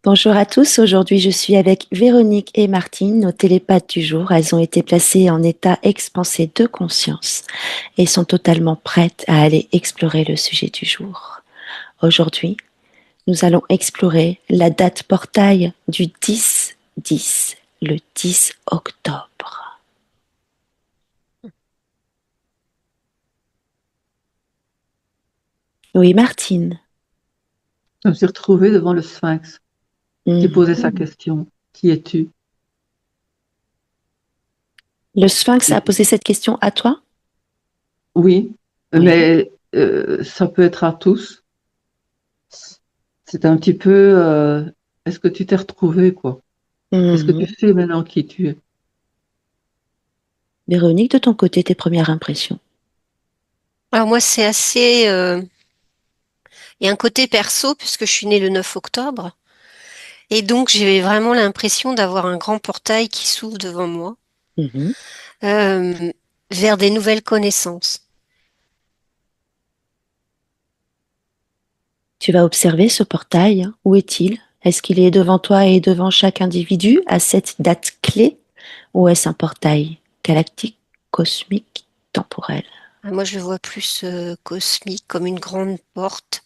Bonjour à tous, aujourd'hui je suis avec Véronique et Martine, nos télépathes du jour. Elles ont été placées en état expansé de conscience et sont totalement prêtes à aller explorer le sujet du jour. Aujourd'hui, nous allons explorer la date portail du 10-10, le 10 octobre. Oui, Martine. Je me suis retrouvée devant le sphinx qui posait sa Mhm. question. Qui es-tu? Le Sphinx a posé cette question à toi? Oui, Oui. mais ça peut être à tous. C'est un petit peu, est-ce que tu t'es retrouvé, quoi? Est-ce que tu Mhm. sais maintenant qui tu es? Véronique, de ton côté, tes premières impressions? Alors moi, c'est assez... Il y a un côté perso puisque je suis née le 9 octobre. Et donc, j'ai vraiment l'impression d'avoir un grand portail qui s'ouvre devant moi Mhm. euh, vers des nouvelles connaissances. Tu vas observer ce portail. Où est-il? Est-ce qu'il est devant toi et devant chaque individu à cette date clé? Ou est-ce un portail galactique, cosmique, temporel? Moi, je le vois plus cosmique, comme une grande porte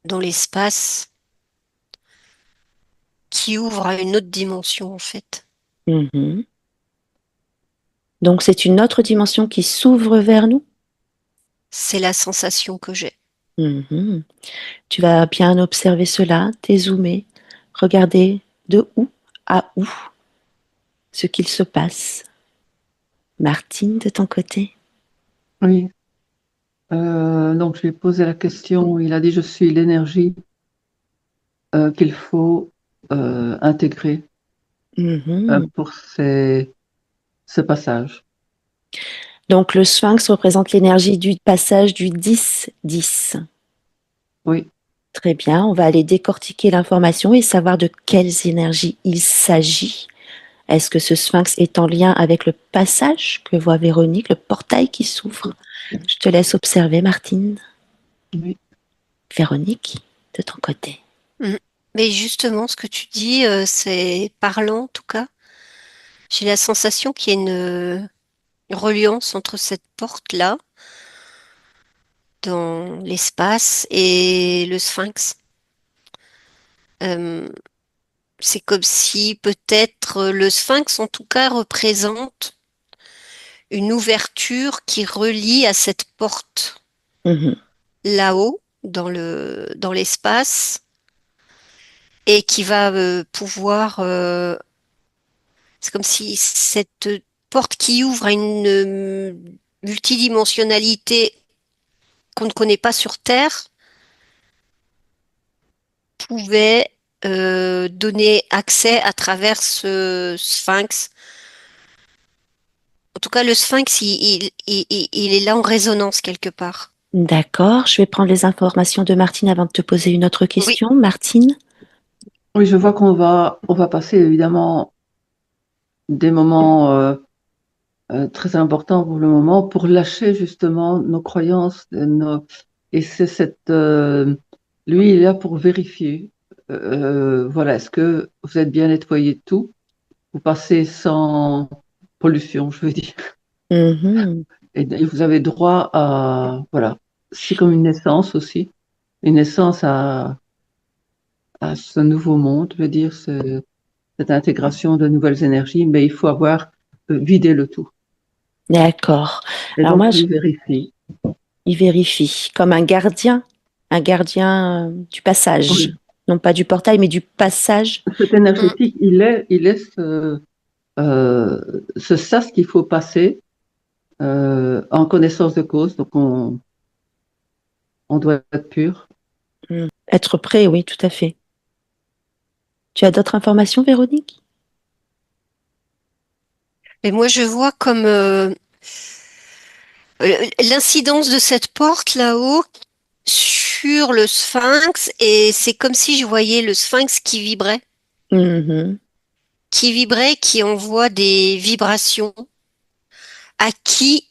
dans l'espace qui ouvre à une autre dimension, en fait. Mhm. Donc c'est une autre dimension qui s'ouvre vers nous. C'est la sensation que j'ai. Mhm. Tu vas bien observer cela, dézoomer, regarder de où à où ce qu'il se passe. Martine, de ton côté? Oui. Donc, je lui ai posé la question. Il a dit, je suis l'énergie qu'il faut intégrer Mhm. pour ce passage. Donc le sphinx représente l'énergie du passage du 10-10. Oui. Très bien, on va aller décortiquer l'information et savoir de quelles énergies il s'agit. Est-ce que ce sphinx est en lien avec le passage que voit Véronique, le portail qui s'ouvre? Je te laisse observer, Martine. Oui. Véronique, de ton côté. Mm. Mais justement, ce que tu dis, c'est parlant en tout cas. J'ai la sensation qu'il y a une reliance entre cette porte-là dans l'espace et le sphinx. Euh, c'est comme si peut-être le sphinx en tout cas représente une ouverture qui relie à cette porte Mhm. là-haut dans l'espace et qui va pouvoir c'est comme si cette porte qui ouvre à une multidimensionnalité qu'on ne connaît pas sur Terre pouvait donner accès à travers ce sphinx. En tout cas, le sphinx, il est là en résonance quelque part. D'accord, je vais prendre les informations de Martine avant de te poser une autre Oui, question. Martine? Oui, je vois qu'on va passer évidemment des moments très importants pour le moment pour lâcher justement nos croyances, et c'est lui, il est là pour vérifier. Voilà, est-ce que vous êtes bien nettoyé de tout? Vous passez sans pollution, je veux dire. Mhm. Et vous avez droit à, voilà, c'est comme une naissance aussi, une naissance à ce nouveau monde, je veux dire, cette intégration de nouvelles énergies, mais il faut avoir vidé le tout. D'accord. Et Alors donc, moi, lui vérifie. il vérifie comme un gardien du passage. Oui. Non pas du portail, mais du passage. Cet mm, énergétique, il est ce sas qu'il faut passer en connaissance de cause. Donc, on doit être pur. Être prêt, oui, tout à fait. Tu as d'autres informations, Véronique? et moi, je vois comme l'incidence de cette porte là-haut sur le sphinx, et c'est comme si je voyais le sphinx Mhm. qui vibrait, qui envoie des vibrations à qui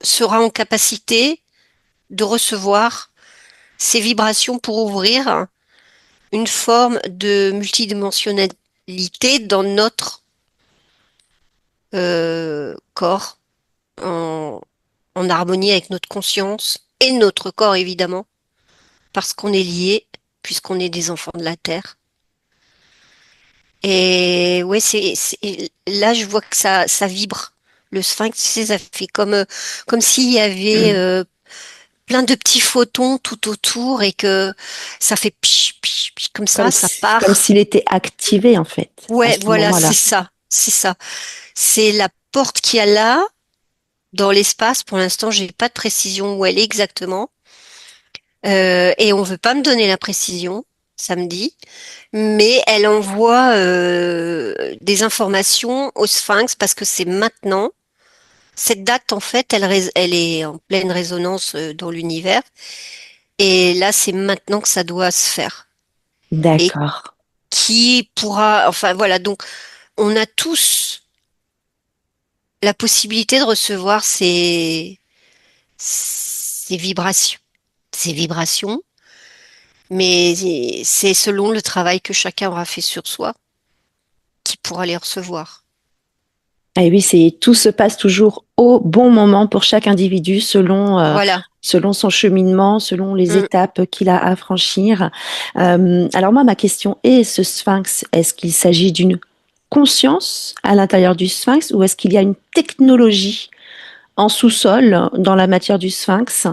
sera en capacité de recevoir. ces vibrations pour ouvrir une forme de multidimensionnalité dans notre corps, en, en harmonie avec notre conscience et notre corps, évidemment, parce qu'on est liés, puisqu'on est des enfants de la Terre. Et ouais, là, je vois que ça vibre. Le sphinx, tu sais, ça fait comme s'il y avait plein de petits photons tout autour et que ça fait piche, piche, piche, comme ça Comme part. s'il était activé, en fait, à Ouais, ce voilà, c'est moment-là. ça, c'est ça. C'est la porte qu'il y a là, dans l'espace. Pour l'instant, j'ai pas de précision où elle est exactement. Et on veut pas me donner la précision, samedi, mais elle envoie des informations au Sphinx parce que c'est maintenant. Cette date, en fait, elle est en pleine résonance dans l'univers. Et là, c'est maintenant que ça doit se faire. Et D'accord. qui pourra, enfin voilà, donc on a tous la possibilité de recevoir ces vibrations, ces vibrations, mais c'est selon le travail que chacun aura fait sur soi qui pourra les recevoir. Et oui, tout se passe toujours au bon moment pour chaque individu Voilà. selon son cheminement, selon les Mm. étapes qu'il a à franchir. Alors moi, ma question est, ce sphinx, est-ce qu'il s'agit d'une conscience à l'intérieur du sphinx ou est-ce qu'il y a une technologie en sous-sol dans la matière du sphinx?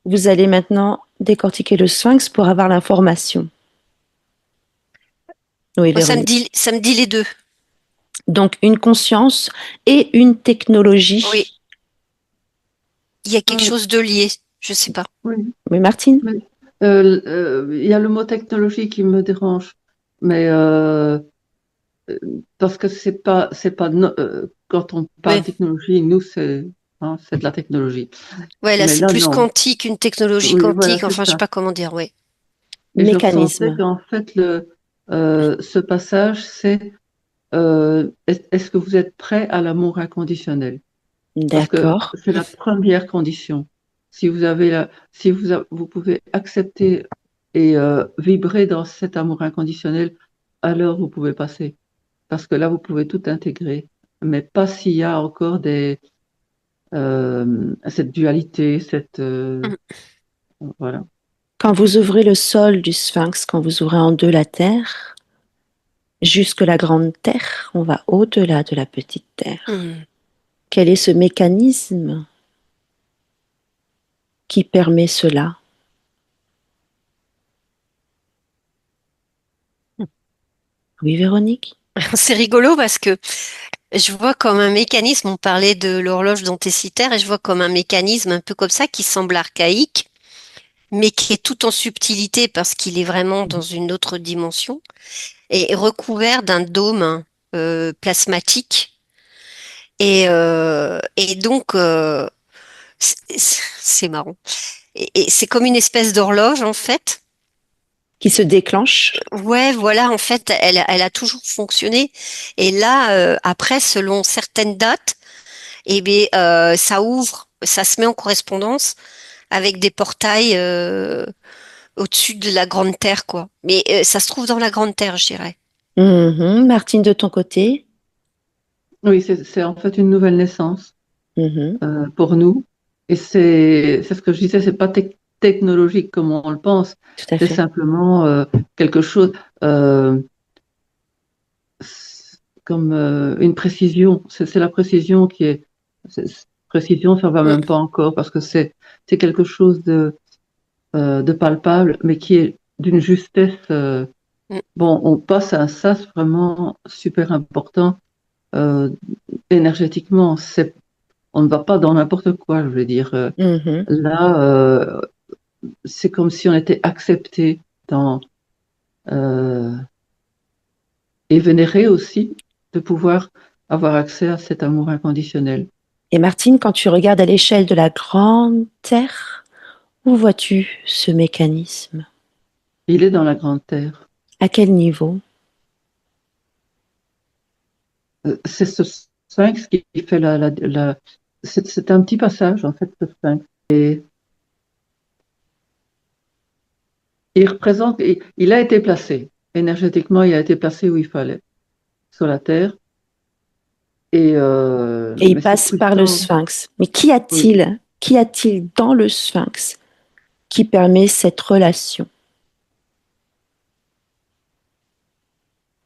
Vous allez maintenant décortiquer le sphinx pour avoir l'information. Oui, Moi, Véronique. ça me dit les deux. Donc, une conscience et une Oui, technologie. il y a quelque Oui, chose de lié. Je sais pas. oui. Oui, Martine? Mais, il y a le mot technologie qui me dérange, mais parce que quand on parle Oui. technologie, nous c'est de la technologie. Ouais, là, Mais c'est là plus non. quantique, une technologie Oui, voilà, quantique. c'est Enfin, je sais ça. pas comment dire. Oui. Et je ressentais Mécanisme. qu'en fait ce passage c'est est-ce que vous êtes prêt à l'amour inconditionnel? Parce que D'accord. c'est la première condition. Si vous pouvez accepter et vibrer dans cet amour inconditionnel, alors vous pouvez passer. Parce que là, vous pouvez tout intégrer. Mais pas s'il y a encore cette dualité, Mm. voilà. Quand vous ouvrez le sol du sphinx, quand vous ouvrez en deux la terre, jusque la grande terre, on va au-delà de la petite terre. Mm. Quel est ce mécanisme qui permet cela? Oui, Véronique? C'est rigolo parce que je vois comme un mécanisme, on parlait de l'horloge dentécitaire, et je vois comme un mécanisme un peu comme ça qui semble archaïque, mais qui est tout en subtilité parce qu'il est vraiment dans une autre dimension et recouvert d'un dôme plasmatique. Et donc, c'est marrant. Et c'est comme une espèce d'horloge en fait. Qui se déclenche? Ouais, voilà, en fait, elle a toujours fonctionné. Et là, après, selon certaines dates, eh bien, ça ouvre, ça se met en correspondance avec des portails au-dessus de la Grande Terre, quoi. Mais ça se trouve dans la Grande Terre, je dirais. Mhm. Martine, de ton côté? Oui, c'est en fait une nouvelle naissance Mhm. pour nous. Et c'est ce que je disais, c'est pas technologique comme on le pense. Tout à C'est fait. simplement quelque chose comme une précision. C'est la précision qui est. Précision, ça va Mm, même pas encore parce que c'est quelque chose de palpable, mais qui est d'une justesse. mm. Bon, on passe à un sas vraiment super important énergétiquement. On ne va pas dans n'importe quoi, je veux dire. Mhm. Là, c'est comme si on était accepté dans euh, et vénéré aussi de pouvoir avoir accès à cet amour inconditionnel. Et Martine, quand tu regardes à l'échelle de la grande Terre, où vois-tu ce mécanisme? Il est dans la grande terre. À quel niveau? C'est ce sphinx qui fait c'est un petit passage en fait, ce sphinx. Et Il représente, il a été placé. Énergétiquement, il a été placé où il fallait, sur la Terre. Et il Mais c'est passe par le frustrant. sphinx. Mais Oui. qu'y a-t-il dans le sphinx qui permet cette relation?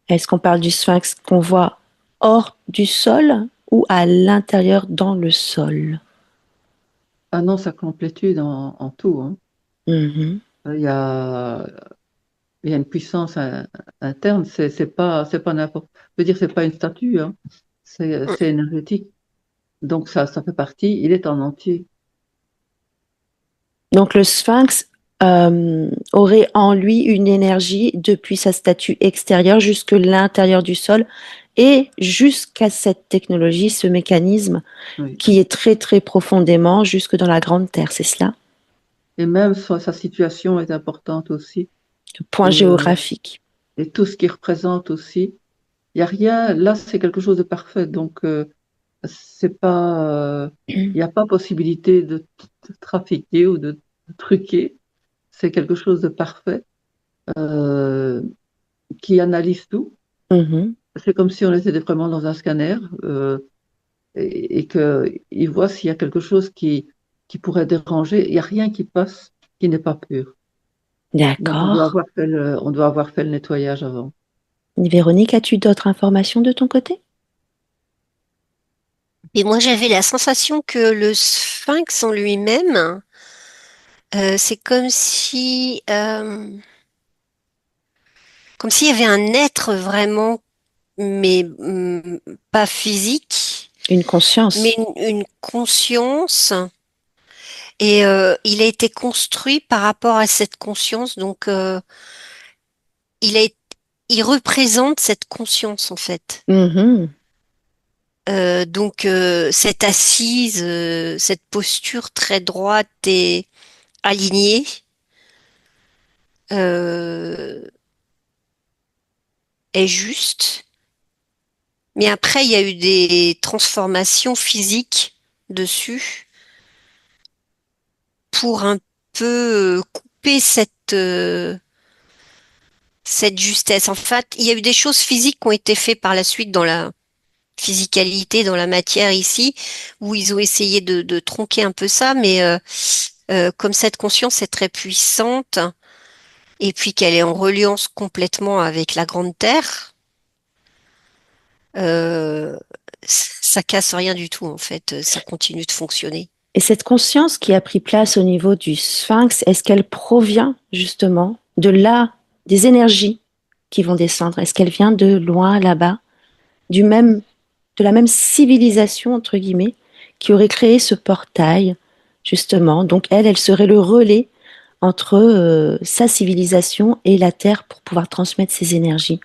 Est-ce qu'on parle du sphinx qu'on voit hors du sol ou à l'intérieur dans le sol? Ah non, sa complétude en tout, hein. Mhm. Il y a, il y a une puissance interne. C'est pas n'importe. Je veux dire, c'est pas une statue, hein. C'est énergétique. Donc ça fait partie. Il est en entier. Donc le sphinx aurait en lui une énergie depuis sa statue extérieure jusque l'intérieur du sol et jusqu'à cette technologie, ce mécanisme Oui. qui est très très profondément jusque dans la grande terre, c'est cela? Et même sa situation est importante aussi. Le point Et, géographique. et tout ce qu'il représente aussi. Il y a rien. Là, c'est quelque chose de parfait. Donc c'est pas. Il n'y a pas possibilité de trafiquer ou de truquer. C'est quelque chose de parfait euh, qui analyse tout. Mhm. C'est comme si on était vraiment dans un scanner et qu'il voit s'il y a quelque chose qui pourrait déranger. Il n'y a rien qui passe qui n'est pas pur. Donc D'accord. on doit avoir fait le nettoyage avant. Véronique, as-tu d'autres informations de ton côté? Et moi, j'avais la sensation que le sphinx en lui-même, c'est comme s'il y avait un être vraiment, mais pas physique, Une mais conscience. une conscience. Et il a été construit par rapport à cette conscience. Donc, il a, il représente cette conscience en fait. Mhm. Donc, cette assise, cette posture très droite et alignée, euh, est juste. Mais après, il y a eu des transformations physiques dessus pour un peu couper cette justesse. En fait, il y a eu des choses physiques qui ont été faites par la suite dans la physicalité, dans la matière ici, où ils ont essayé de tronquer un peu ça, mais comme cette conscience est très puissante, et puis qu'elle est en reliance complètement avec la grande terre, euh, ça casse rien du tout en fait, ça continue de fonctionner. Et cette conscience qui a pris place au niveau du sphinx, est-ce qu'elle provient justement de là, des énergies qui vont descendre? Est-ce qu'elle vient de loin là-bas, du même, de la même civilisation, entre guillemets, qui aurait créé ce portail, justement? Donc elle serait le relais entre sa civilisation et la Terre pour pouvoir transmettre ses énergies.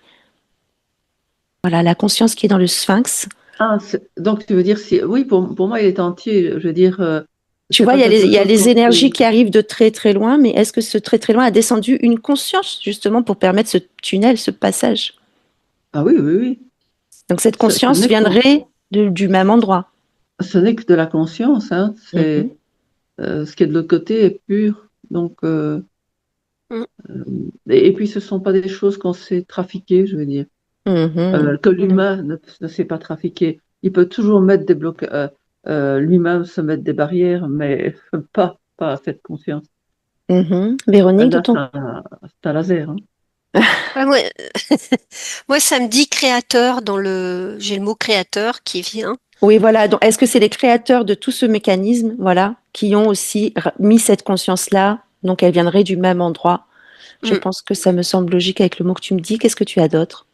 Voilà, la conscience qui est dans le sphinx. Ah, donc tu veux dire si oui pour moi il est entier. Je veux dire Tu c'est vois, pas quelque il y a chose les qu'on énergies peut. qui arrivent de très très loin, mais est-ce que ce très très loin a descendu une conscience justement pour permettre ce tunnel, ce passage? Ah oui oui oui. Donc cette Ce conscience n'est viendrait du même endroit. ce n'est que de la conscience, hein. C'est Mhm. ce qui est de l'autre côté est pur. Donc Mm. et puis ce sont pas des choses qu'on sait trafiquer, je veux dire. Mhm. Que l'humain ne sait pas trafiquer. Il peut toujours mettre des blocs, lui-même se mettre des barrières, mais pas cette conscience. Mhm. Véronique, de Là, ton... c'est un laser, hein. Ouais, moi, moi, ça me dit créateur j'ai le mot créateur qui vient. Oui, voilà. Donc, est-ce que c'est les créateurs de tout ce mécanisme, voilà, qui ont aussi mis cette conscience-là, donc elle viendrait du même endroit? Je Mm. pense que ça me semble logique avec le mot que tu me dis. Qu'est-ce que tu as d'autre?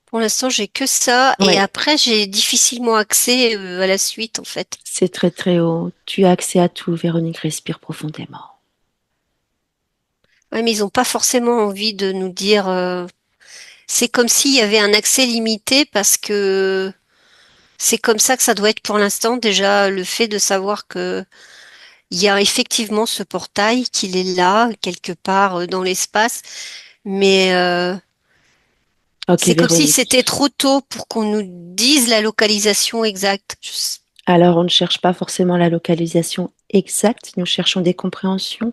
Pour l'instant, j'ai que ça, et Oui, après, j'ai difficilement accès à la suite, en fait. c'est très très haut. Tu as accès à tout. Véronique, respire profondément. Ouais, mais ils n'ont pas forcément envie de nous dire. C'est comme s'il y avait un accès limité parce que c'est comme ça que ça doit être pour l'instant. Déjà, le fait de savoir que il y a effectivement ce portail, qu'il est là, quelque part dans l'espace, mais Ok, c'est comme si Véronique. c'était trop tôt pour qu'on nous dise la localisation exacte. Alors, on ne cherche pas forcément la localisation exacte, nous cherchons des compréhensions.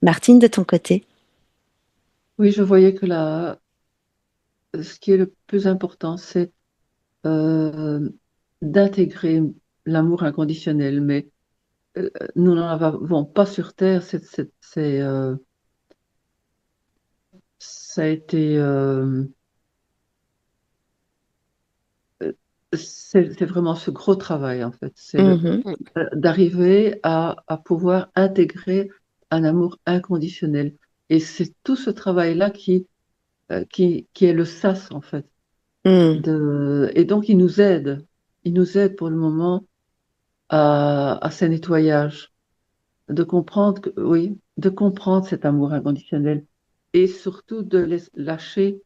Martine, de ton côté? Oui, je voyais que ce qui est le plus important, c'est euh, d'intégrer l'amour inconditionnel. Mais nous n'en avons pas sur Terre. Ça a été, c'est vraiment ce gros travail en fait. C'est Mhm, Mm. d'arriver à pouvoir intégrer un amour inconditionnel. Et c'est tout ce travail-là qui est le sas en fait. mm, Et donc il nous aide pour le moment à ce nettoyage, de comprendre oui, de comprendre cet amour inconditionnel et surtout de lâcher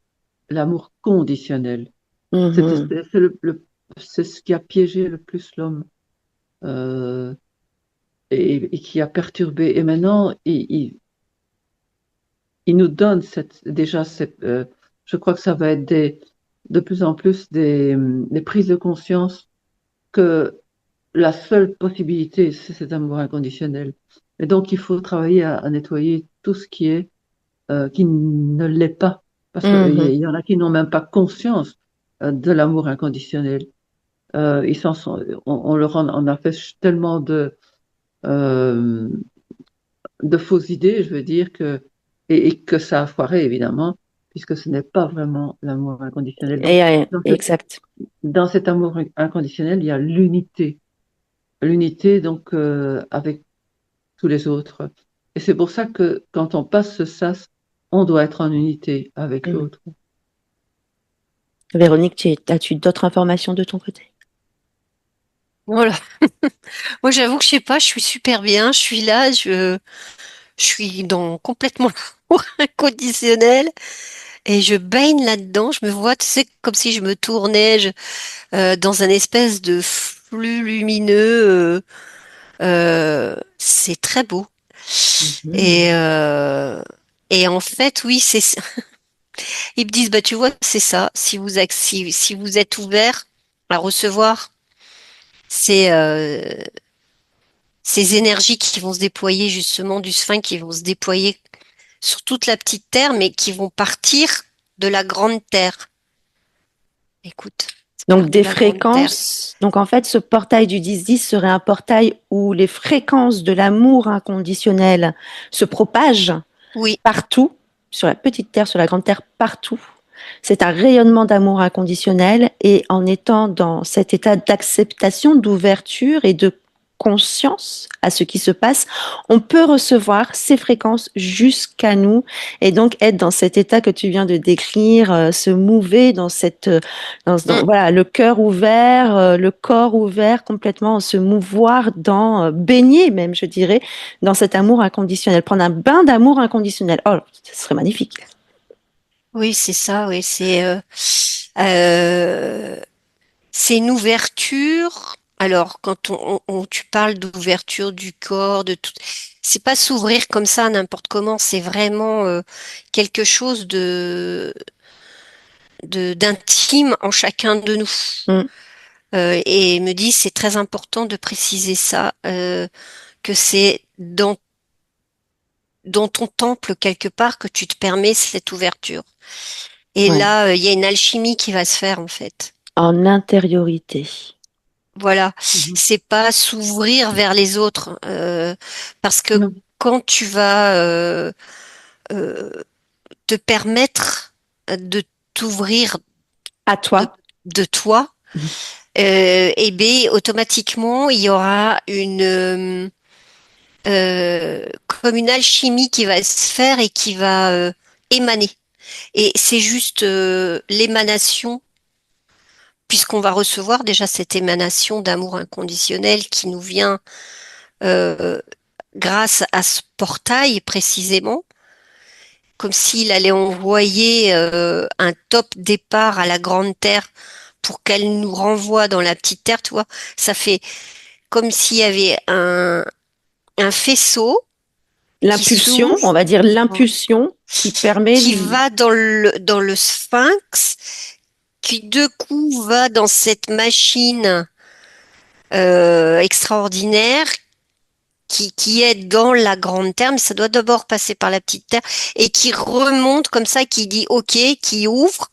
l'amour conditionnel. mhm. C'est ce qui a piégé le plus l'homme euh, et qui a perturbé. Et maintenant, il nous donne je crois que ça va être de plus en plus des prises de conscience que la seule possibilité, c'est cet amour inconditionnel. Et donc, il faut travailler à nettoyer tout ce qui ne l'est pas. Parce qu'il Mhm. y en a qui n'ont même pas conscience de l'amour inconditionnel. On leur en a fait tellement euh, de fausses idées, je veux dire, et que ça a foiré, évidemment, puisque ce n'est pas vraiment l'amour inconditionnel. Donc, dans cet, Exact. dans cet amour inconditionnel, il y a l'unité. L'unité, donc, avec tous les autres. Et c'est pour ça que quand on passe ce sas, on doit être en unité avec Mm. l'autre. Véronique, as-tu d'autres informations de ton côté? Voilà. Moi, j'avoue que je sais pas, je suis super bien, je suis là, je suis dans complètement l'amour inconditionnel et je baigne là-dedans. Je me vois, tu sais, comme si je me tournais dans un espèce de flux lumineux. C'est très beau. Mhm. Et, euh, et en fait, oui, ils me disent, bah, tu vois, c'est ça. Si vous êtes ouvert à recevoir ces, ces énergies qui vont se déployer justement du sphinx, qui vont se déployer sur toute la petite terre, mais qui vont partir de la grande terre. Écoute, ça Donc part de des la grande terre. fréquences. Donc en fait, ce portail du 10-10 serait un portail où les fréquences de l'amour inconditionnel se propagent Oui, partout, sur la petite terre, sur la grande terre, partout. C'est un rayonnement d'amour inconditionnel et en étant dans cet état d'acceptation, d'ouverture et de conscience à ce qui se passe, on peut recevoir ces fréquences jusqu'à nous et donc être dans cet état que tu viens de décrire, se mouver dans mm, voilà, le cœur ouvert, le corps ouvert, complètement se mouvoir dans, baigner même, je dirais, dans cet amour inconditionnel, prendre un bain d'amour inconditionnel. Oh, ce serait magnifique. oui, c'est ça. Oui, euh, c'est une ouverture. Alors, quand tu parles d'ouverture du corps, de tout, c'est pas s'ouvrir comme ça n'importe comment. C'est vraiment quelque chose d'intime en chacun de nous. Mm. Et me dit, c'est très important de préciser ça, que c'est dans ton temple quelque part que tu te permets cette ouverture. Et Ouais. là, il y a une alchimie qui va se faire en fait. En intériorité. Voilà, Mhm. c'est pas s'ouvrir vers les autres, parce que Non. quand tu vas euh, te permettre de t'ouvrir À de, toi. de toi, Mhm. et bien automatiquement il y aura comme une alchimie qui va se faire et qui va émaner. Et c'est juste l'émanation, puisqu'on va recevoir déjà cette émanation d'amour inconditionnel qui nous vient euh, grâce à ce portail précisément, comme s'il allait envoyer un top départ à la grande terre pour qu'elle nous renvoie dans la petite terre, tu vois. Ça fait comme s'il y avait un faisceau qui L'impulsion, s'ouvre, on va dire l'impulsion qui permet. qui va dans le sphinx, qui de coup va dans cette machine extraordinaire qui est dans la grande terre, mais ça doit d'abord passer par la petite terre et qui remonte comme ça, qui dit OK, qui ouvre.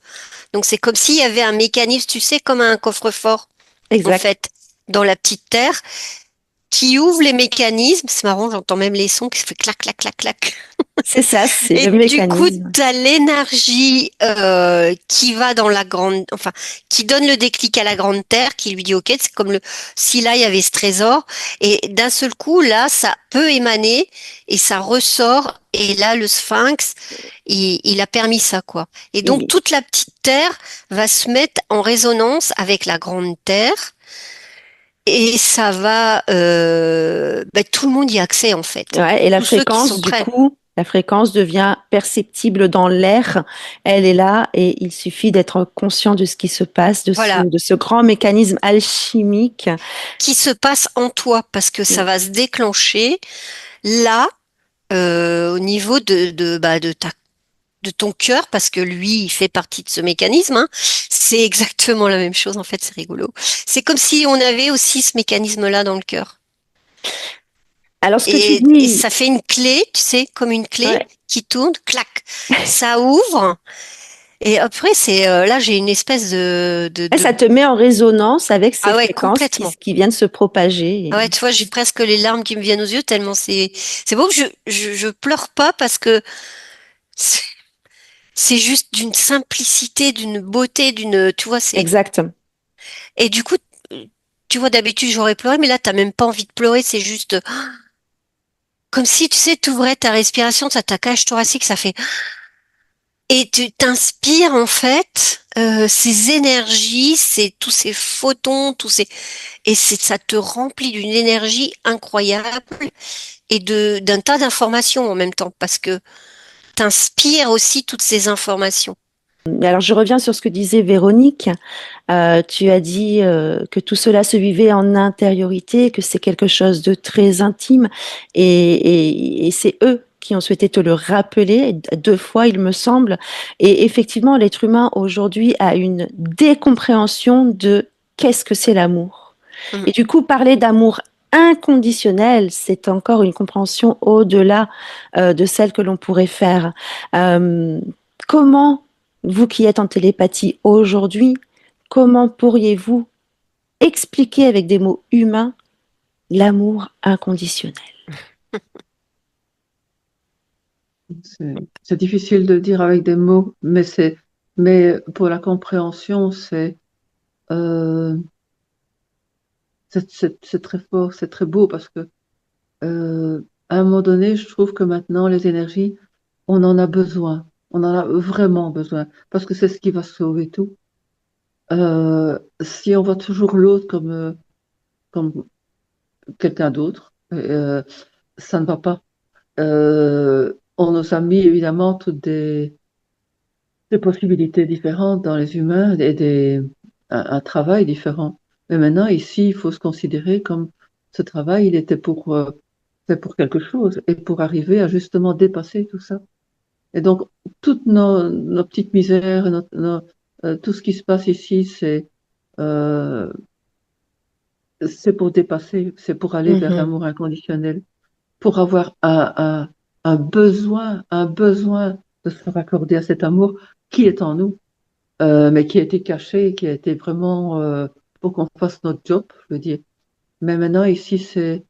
Donc c'est comme s'il y avait un mécanisme, tu sais, comme un coffre-fort, en Exact. fait, dans la petite terre, qui ouvre les mécanismes. C'est marrant, j'entends même les sons qui se fait clac, clac, clac, clac. C'est ça, c'est Et le du coup, mécanisme. tu as l'énergie qui va dans la grande, enfin, qui donne le déclic à la grande terre, qui lui dit OK, c'est comme si là il y avait ce trésor, et d'un seul coup, là, ça peut émaner et ça ressort, et là, le sphinx, il a permis ça, quoi. Et donc, Il- toute la petite terre va se mettre en résonance avec la grande terre, et ça va, tout le monde y a accès, en fait. ouais, et la Tous ceux qui sont fréquence, du prêts. coup, la fréquence devient perceptible dans l'air. Elle est là et il suffit d'être conscient de ce qui se passe, Voilà. de ce grand mécanisme alchimique. Qui se passe en toi parce que ça va se déclencher là au niveau de ton cœur parce que lui il fait partie de ce mécanisme, hein. C'est exactement la même chose en fait, c'est rigolo. C'est comme si on avait aussi ce mécanisme-là dans le cœur. Alors, ce que tu Et dis, ça fait une clé, tu sais, comme une clé ouais, qui tourne, clac, ça ouvre. Et après, c'est là, j'ai une espèce ça te met en résonance avec ces Ah ouais, fréquences complètement. qui viennent se propager. Ah ouais, tu vois, j'ai presque les larmes qui me viennent aux yeux tellement c'est beau. Je pleure pas parce que c'est c'est juste d'une simplicité, d'une beauté, tu vois, c'est Exact. et du coup, tu vois, d'habitude j'aurais pleuré, mais là t'as même pas envie de pleurer, c'est juste comme si tu sais, t'ouvrais ta respiration, ta cage thoracique, ça fait et tu t'inspires en fait ces énergies, tous ces photons, ça te remplit d'une énergie incroyable et d'un tas d'informations en même temps, parce que t'inspires aussi toutes ces informations. Alors, je reviens sur ce que disait Véronique. Tu as dit que tout cela se vivait en intériorité, que c'est quelque chose de très intime, et c'est eux qui ont souhaité te le rappeler 2 fois, il me semble. Et effectivement, l'être humain aujourd'hui a une décompréhension de qu'est-ce que c'est l'amour. Mm. Et du coup, parler d'amour inconditionnel, c'est encore une compréhension au-delà de celle que l'on pourrait faire. Euh, Comment, vous qui êtes en télépathie aujourd'hui, comment pourriez-vous expliquer avec des mots humains l'amour inconditionnel? C'est difficile de dire avec des mots, mais pour la compréhension, euh, c'est très fort, c'est très beau parce que à un moment donné, je trouve que maintenant, les énergies, on en a besoin. On en a vraiment besoin parce que c'est ce qui va sauver tout. Si on voit toujours l'autre comme quelqu'un d'autre, ça ne va pas. On nous a mis évidemment toutes des possibilités différentes dans les humains et un travail différent. Mais maintenant, ici, il faut se considérer comme ce travail, il était c'est pour quelque chose et pour arriver à justement dépasser tout ça. Et donc, toutes nos petites misères, tout ce qui se passe ici, euh, c'est pour dépasser, c'est pour aller vers Mhm, l'amour inconditionnel, pour avoir un besoin de se raccorder à cet amour qui est en nous, mais qui a été caché, qui a été vraiment pour qu'on fasse notre job, je veux dire. Mais maintenant, ici, c'est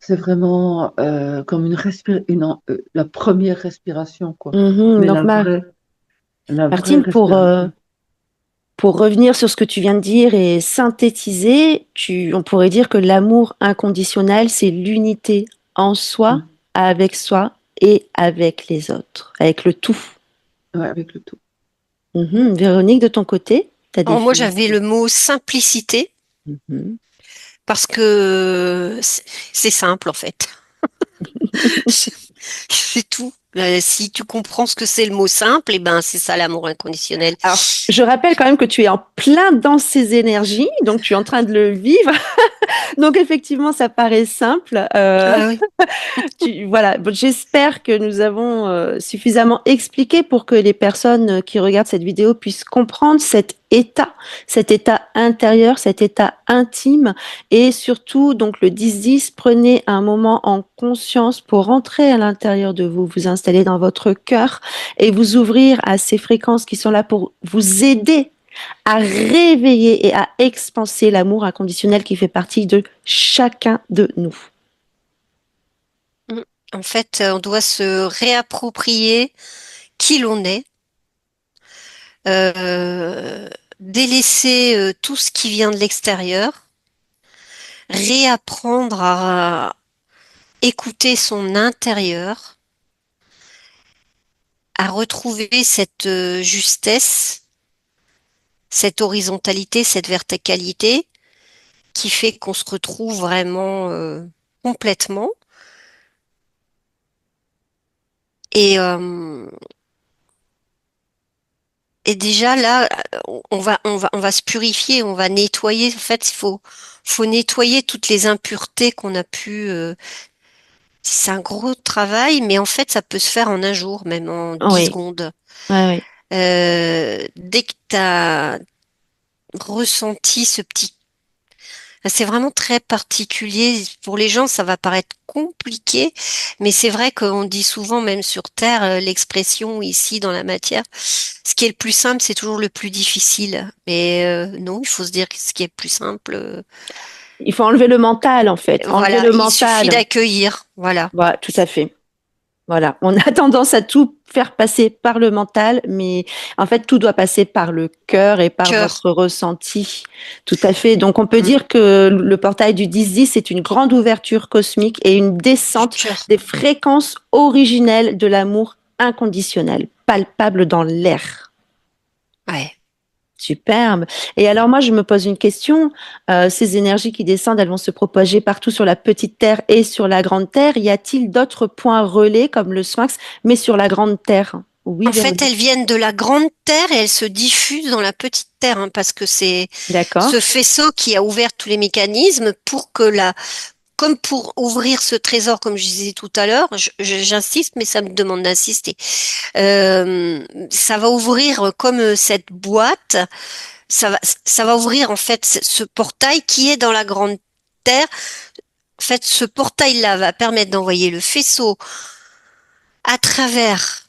vraiment comme la première respiration, quoi. mhm. Mais Donc, la vraie Martine, respiration. pour revenir sur ce que tu viens de dire et synthétiser, on pourrait dire que l'amour inconditionnel, c'est l'unité en soi, Mm. avec soi et avec les autres, avec le tout. Ouais, avec le tout. Mhm. Véronique, de ton côté, ta Alors moi, j'avais définition. le mot simplicité Mhm. parce que c'est simple en fait. C'est c'est tout. Si tu comprends ce que c'est le mot simple, eh ben, c'est ça l'amour inconditionnel. Alors, je rappelle quand même que tu es en plein dans ces énergies, donc tu es en train de le vivre. Donc effectivement, ça paraît simple. Ah oui. Voilà, bon, j'espère que nous avons suffisamment expliqué pour que les personnes qui regardent cette vidéo puissent comprendre cet état intérieur, cet état intime, et surtout donc le 10-10, prenez un moment en conscience pour rentrer à l'intérieur de vous, vous installer dans votre cœur et vous ouvrir à ces fréquences qui sont là pour vous aider à réveiller et à expanser l'amour inconditionnel qui fait partie de chacun de nous. Mm. En fait, on doit se réapproprier qui l'on est, délaisser tout ce qui vient de l'extérieur, réapprendre à écouter son intérieur, à retrouver cette justesse, cette horizontalité, cette verticalité qui fait qu'on se retrouve vraiment complètement. Et, euh, et déjà là, on va se purifier, on va nettoyer. En fait, faut nettoyer toutes les impuretés qu'on a pu. C'est un gros travail, mais en fait, ça peut se faire en un jour, même en 10 Oui, secondes. oui, oui. Dès que tu as ressenti ce petit. C'est vraiment très particulier. Pour les gens, ça va paraître compliqué, mais c'est vrai qu'on dit souvent, même sur Terre, l'expression ici dans la matière, ce qui est le plus simple, c'est toujours le plus difficile. Mais non, il faut se dire que ce qui est le plus simple, Il faut enlever le mental, en fait. Enlever voilà, le il suffit mental. d'accueillir. Voilà. Voilà, tout à fait. Voilà. On a tendance à tout faire passer par le mental, mais en fait, tout doit passer par le cœur et par Cœur. votre ressenti. Tout à fait. Donc, on peut Mm. dire que le portail du 10-10 est une grande ouverture cosmique et une Du descente cœur. des fréquences originelles de l'amour inconditionnel, palpable dans l'air. Ouais. Superbe. Et alors moi, je me pose une question. Ces énergies qui descendent, elles vont se propager partout sur la petite Terre et sur la grande Terre. Y a-t-il d'autres points relais comme le Sphinx, mais sur la grande Terre? Oui, En fait, elles Véronique. viennent de la grande terre et elles se diffusent dans la petite terre, hein, parce que c'est D'accord. ce faisceau qui a ouvert tous les mécanismes pour que comme pour ouvrir ce trésor, comme je disais tout à l'heure, j'insiste, mais ça me demande d'insister. Ça va ouvrir comme cette boîte, ça va ouvrir en fait ce portail qui est dans la grande terre. En fait, ce portail-là va permettre d'envoyer le faisceau à travers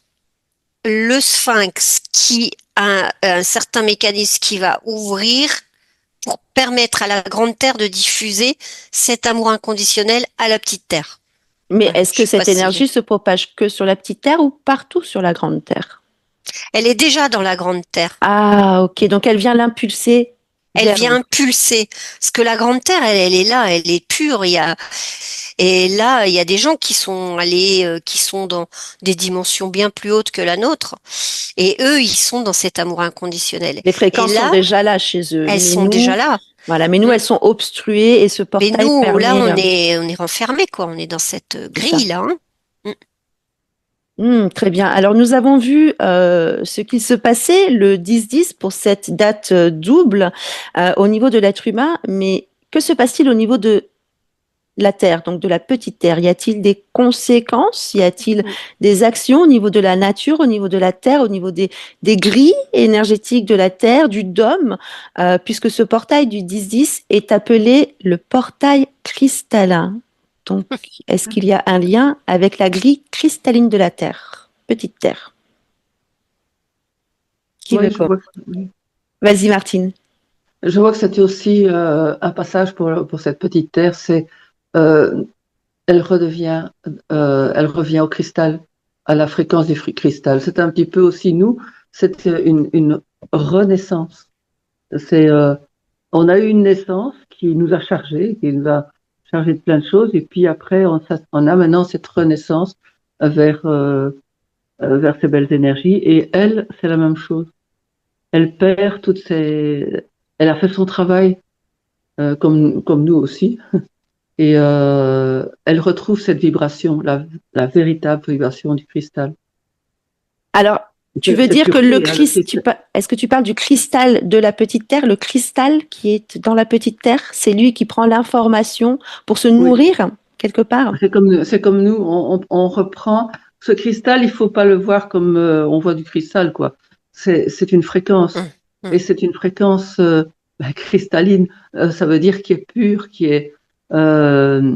le sphinx qui a un certain mécanisme qui va ouvrir pour permettre à la grande terre de diffuser cet amour inconditionnel à la petite terre. Mais Voilà, est-ce je que sais pas cette si énergie se propage que sur la petite Terre ou partout sur la grande Terre? elle est déjà dans la grande terre. Ah, ok. Donc elle vient l'impulser Elle vers vient vous. impulser. Parce que la grande terre, elle est là, elle est pure. Et là, il y a des gens qui sont allés, qui sont dans des dimensions bien plus hautes que la nôtre. Et eux, ils sont dans cet amour inconditionnel. Les Et fréquences sont là, déjà là chez eux. elles Mais sont déjà nous, là. voilà. Mais nous, Mm. elles sont obstruées et ce Mais portail nous, là, permet. on est renfermés, quoi. On est dans cette C'est ça. grille-là, hein. Mm. Très bien. Alors, nous avons vu ce qui se passait le 10-10 pour cette date double au niveau de l'être humain, mais que se passe-t-il au niveau de la Terre, donc de la petite Terre? Y a-t-il des conséquences? Y a-t-il Mm. des actions au niveau de la nature, au niveau de la Terre, au niveau des grilles énergétiques de la Terre, du dôme, puisque ce portail du 10-10 est appelé le portail cristallin. Donc, est-ce qu'il y a un lien avec la grille cristalline de la Terre? Petite Terre. Qui veut Oui, quoi? Vas-y, Martine. je vois que c'était aussi un passage pour cette petite terre, c'est euh, elle elle revient au cristal, à la fréquence du cristal. C'est un petit peu aussi nous, c'est une renaissance. C'est, on a eu une naissance qui nous a chargé, qui nous a chargé de plein de choses, et puis après, on a maintenant cette renaissance vers, vers ces belles énergies. Et elle, c'est la même chose. Elle perd elle a fait son travail, comme nous aussi. et elle retrouve cette vibration, la véritable vibration du cristal. Alors, tu veux Cette dire que pureté, hein, le cristal. est-ce que tu parles du cristal de la petite terre, le cristal qui est dans la petite terre, c'est lui qui prend l'information pour se Oui, nourrir quelque part? c'est comme nous, on reprend ce cristal, il faut pas le voir comme on voit du cristal, quoi. C'est une fréquence, Hum, hum. et c'est une fréquence cristalline. Ça veut dire qui est pure, qui est euh,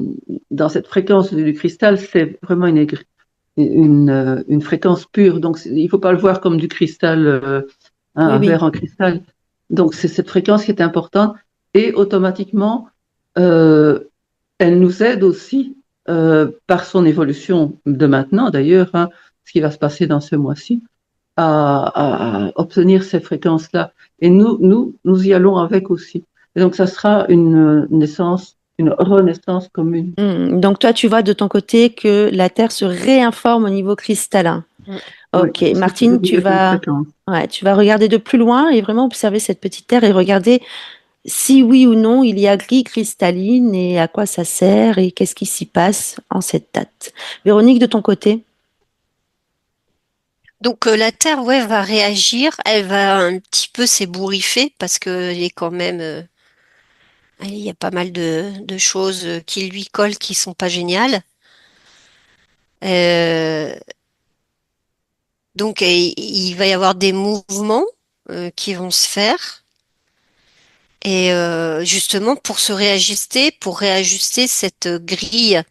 dans cette fréquence du cristal, c'est vraiment une fréquence pure. Donc il faut pas le voir comme du cristal, Oui, un oui. verre en cristal. Donc c'est cette fréquence qui est importante, et automatiquement euh, elle nous aide aussi par son évolution de maintenant, d'ailleurs, hein, ce qui va se passer dans ce mois-ci, à obtenir ces fréquences-là. Et nous y allons avec aussi. Et donc, ça sera une naissance, une renaissance commune. Donc toi, tu vois de ton côté que la Terre se réinforme au niveau cristallin. Hum. Oui, Ok, c'est Martine, toujours une fréquence. ouais, tu vas regarder de plus loin et vraiment observer cette petite Terre et regarder si oui ou non il y a gris cristalline et à quoi ça sert et qu'est-ce qui s'y passe en cette date. Véronique, de ton côté? Donc la Terre, ouais, va réagir, elle va un petit peu s'ébouriffer parce que elle est quand même, il y a pas mal de choses qui lui collent qui sont pas géniales. Euh, donc il va y avoir des mouvements qui vont se faire et justement pour se réajuster, pour réajuster cette grille.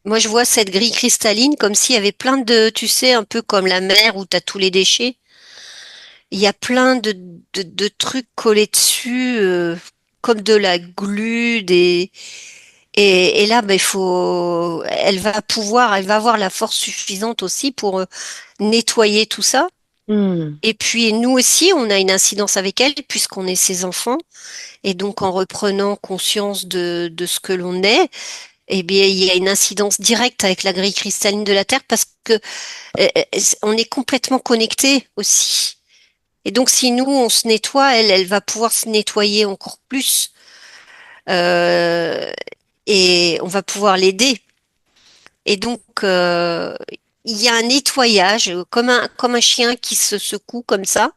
Moi, je vois cette grille cristalline comme s'il y avait plein de, tu sais, un peu comme la mer où tu as tous les déchets. Il y a plein de trucs collés dessus, comme de la glu, et là, ben, elle va avoir la force suffisante aussi pour nettoyer tout ça. Hmm. Et puis nous aussi, on a une incidence avec elle puisqu'on est ses enfants. Et donc, en reprenant conscience de ce que l'on est, eh bien, il y a une incidence directe avec la grille cristalline de la Terre parce que on est complètement connecté aussi. Et donc, si nous, on se nettoie, elle va pouvoir se nettoyer encore plus. Euh, et on va pouvoir l'aider. Et donc, il y a un nettoyage, comme un chien qui se secoue comme ça,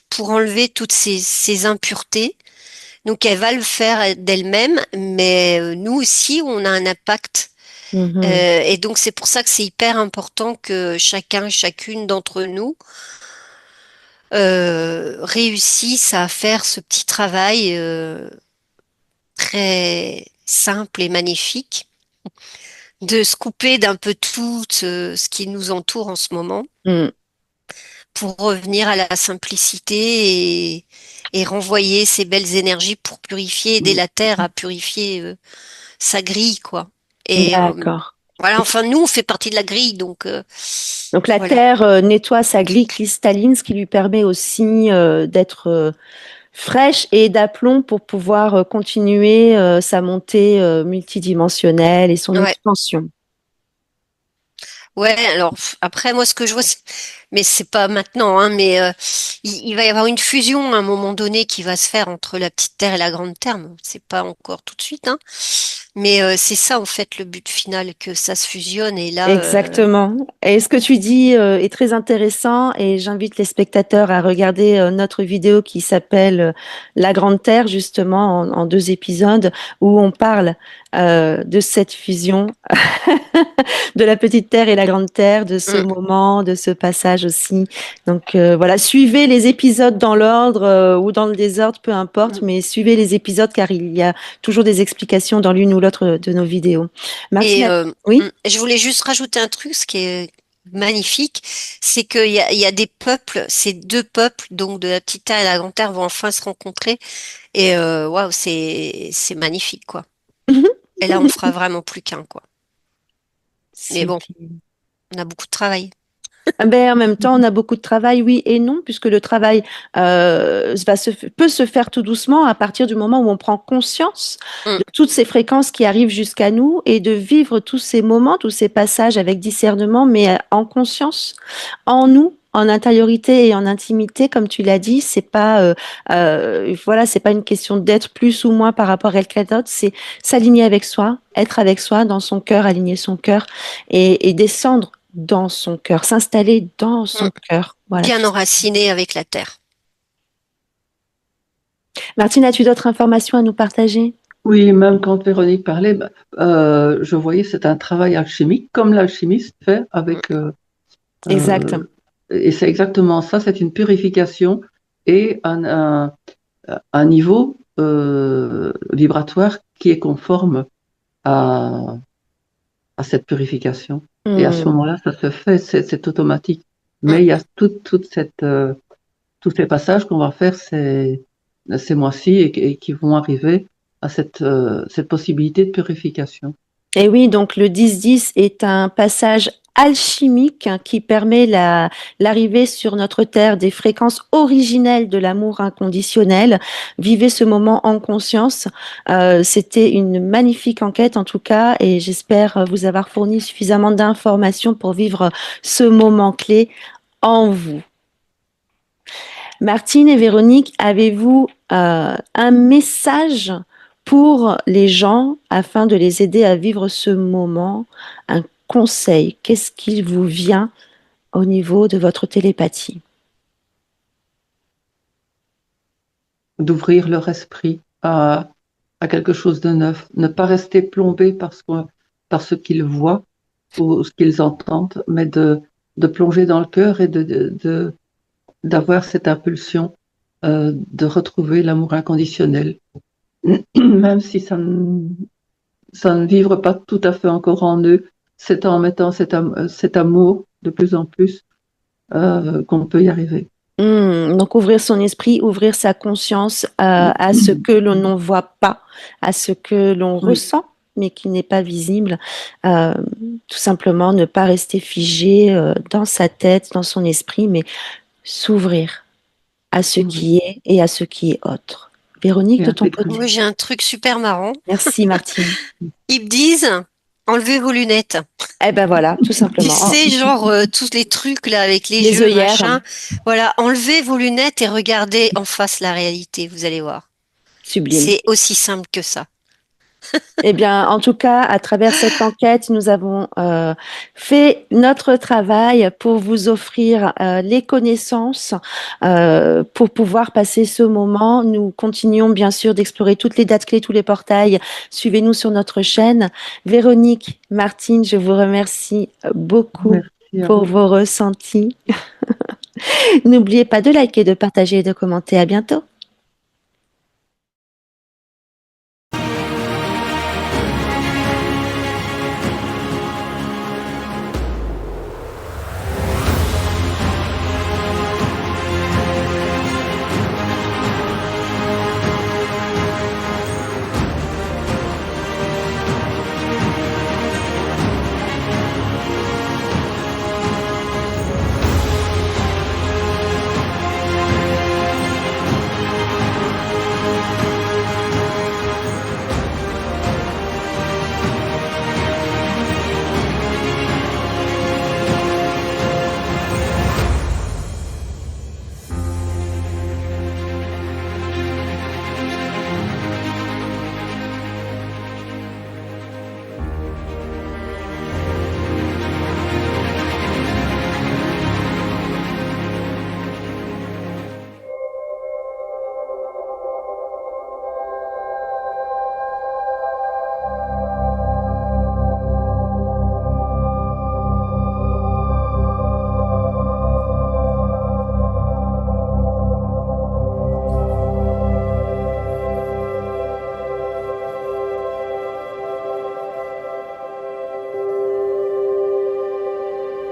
pour enlever toutes ces impuretés. Donc, elle va le faire d'elle-même, mais nous aussi, on a un impact. Mhm. Et donc, c'est pour ça que c'est hyper important que chacune d'entre nous réussisse à faire ce petit travail très simple et magnifique de se couper d'un peu tout ce qui nous entoure en ce moment Hmm. pour revenir à la simplicité et renvoyer ces belles énergies pour purifier, aider la terre à purifier sa grille, quoi. Et D'accord. voilà, enfin, nous, on fait partie de la grille, donc Donc la voilà. Terre nettoie sa grille cristalline, ce qui lui permet aussi d'être fraîche et d'aplomb pour pouvoir continuer sa montée multidimensionnelle et son Ouais. expansion. Ouais, alors après moi ce que je vois, mais c'est pas maintenant, hein, mais il va y avoir une fusion à un moment donné qui va se faire entre la petite Terre et la grande Terre. Bon, c'est pas encore tout de suite, hein, mais c'est ça en fait le but final, que ça se fusionne et là, Exactement. Et ce que tu dis est très intéressant et j'invite les spectateurs à regarder notre vidéo qui s'appelle La Grande Terre, justement, en deux épisodes, où on parle de cette fusion de la petite Terre et la Grande Terre, de ce mm, moment, de ce passage aussi. Donc voilà, suivez les épisodes dans l'ordre ou dans le désordre, peu importe, mm. mais suivez les épisodes car il y a toujours des explications dans l'une ou l'autre de nos vidéos. Et Martine, oui? je voulais juste rajouter un truc, ce qui est magnifique, c'est il y a des peuples, ces deux peuples, donc de la petite Terre et la grande Terre, vont enfin se rencontrer et waouh, c'est magnifique quoi. Et là, on fera vraiment plus qu'un quoi. Mais bon, Super. on a beaucoup de travail. Ah ben, en même temps, on a beaucoup de travail, oui et non, puisque le travail peut se faire tout doucement à partir du moment où on prend conscience Mm, de toutes ces fréquences qui arrivent jusqu'à nous et de vivre tous ces moments, tous ces passages avec discernement, mais en conscience, en nous, en intériorité et en intimité, comme tu l'as dit, c'est pas, voilà, c'est pas une question d'être plus ou moins par rapport à quelqu'un d'autre, c'est s'aligner avec soi, être avec soi dans son cœur, aligner son cœur et descendre dans son cœur, s'installer dans Mm. son cœur. Voilà. Bien enraciné avec la terre. Martine, as-tu d'autres informations à nous partager? Oui, même quand Véronique parlait, je voyais c'est un travail alchimique, comme l'alchimiste fait avec. Exact. Et c'est exactement ça, c'est une purification et un niveau vibratoire qui est conforme à, à cette purification. Et à ce Hmm. moment-là, ça se fait, c'est automatique. Mais il y a tous ces passages qu'on va faire ces mois-ci et qui vont arriver à cette possibilité de purification. Et oui, donc le 10-10 est un passage alchimique qui permet l'arrivée sur notre terre des fréquences originelles de l'amour inconditionnel. Vivez ce moment en conscience. C'était une magnifique enquête en tout cas et j'espère vous avoir fourni suffisamment d'informations pour vivre ce moment clé en vous. Martine et Véronique, avez-vous un message pour les gens afin de les aider à vivre ce moment? Un conseil? Qu'est-ce qui vous vient au niveau de votre télépathie? D'ouvrir leur esprit à quelque chose de neuf, ne pas rester plombé par ce qu'ils voient ou ce qu'ils entendent, mais de plonger dans le cœur et d'avoir cette impulsion de retrouver l'amour inconditionnel, même si ça ne vivre pas tout à fait encore en eux, c'est en mettant cet amour de plus en plus qu'on peut y arriver. Donc ouvrir son esprit, ouvrir sa conscience à ce que l'on ne voit pas, à ce que l'on Oui, ressent, mais qui n'est pas visible. Euh, Tout simplement ne pas rester figé dans sa tête, dans son esprit, mais s'ouvrir à ce oui. qui est et à ce qui est autre. Véronique, Et de ton intégrer. Moi, côté. j'ai un truc super marrant. Merci Martine. Ils me disent, enlevez vos lunettes. Eh ben voilà, tout Tu simplement. sais, genre, tous les trucs là avec les Les jeux, œillères, machin. Voilà, enlevez vos lunettes et regardez en face la réalité, vous allez voir. sublime. C'est aussi simple que ça. Eh bien, en tout cas, à travers cette enquête, nous avons fait notre travail pour vous offrir les connaissances pour pouvoir passer ce moment. Nous continuons bien sûr d'explorer toutes les dates clés, tous les portails. Suivez-nous sur notre chaîne. Véronique, Martine, je vous remercie beaucoup Merci à pour vous. vos ressentis. N'oubliez pas de liker, de partager et de commenter. À bientôt.